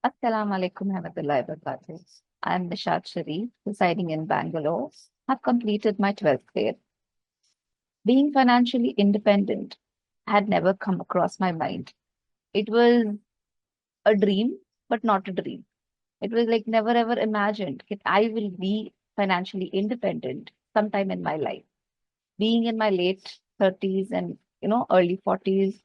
Assalamu alaikum warahmatullahi wabarakatuh. I am NISHAT residing in Bangalore. I've completed my 12th grade. Being financially independent had never come across my mind. It was a dream, but not a dream. It was like never ever imagined that I will be financially independent sometime in my life. Being in my late 30s and early 40s,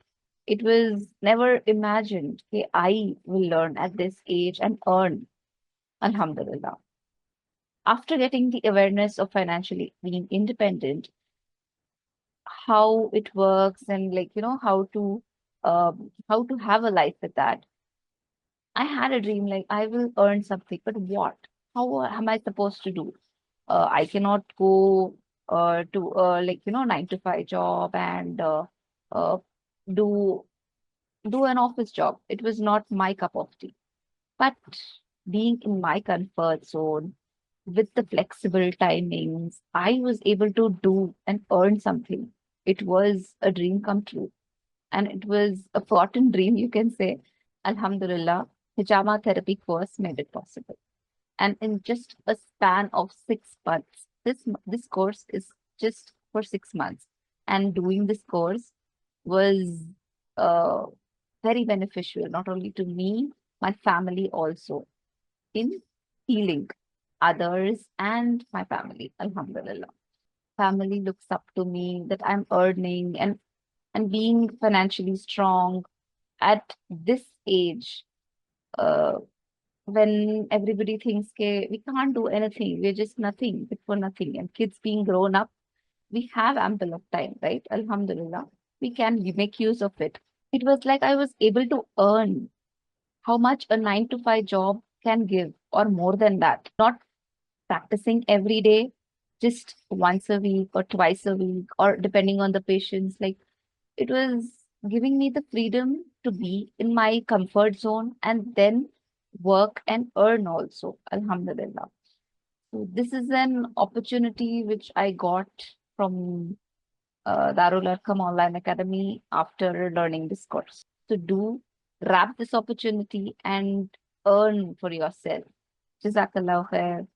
it was never imagined that I will learn at this age and earn. Alhamdulillah. After getting the awareness of financially being independent, how it works and how to have a life with that. I had a dream like I will earn something, but what? How am I supposed to do? I cannot go to 9 to 5 job and uh, do do an office job. It was not my cup of tea. But being in my comfort zone with the flexible timings, I was able to do and earn something. It was a dream come true. And it was a forgotten dream, you can say. Alhamdulillah, Hijama therapy course made it possible. And in just a span of 6 months, this course is just for 6 months. And doing this course was uh, very beneficial, not only to me, my family also in healing others and my family. Alhamdulillah. Family looks up to me that I'm earning and being financially strong at this age, uh, when everybody thinks we can't do anything, we're just nothing, fit for nothing. And kids being grown up, we have ample of time, right? Alhamdulillah. We can make use of it. It was like I was able to earn how much a 9 to 5 job can give, or more than that. Not practicing every day, just once a week or twice a week, or depending on the patients. Like it was giving me the freedom to be in my comfort zone and then work and earn also. Alhamdulillah. So this is an opportunity which I got from Darularqamonline Academy after learning this course. So do grab this opportunity and earn for yourself. Jazakallah khair.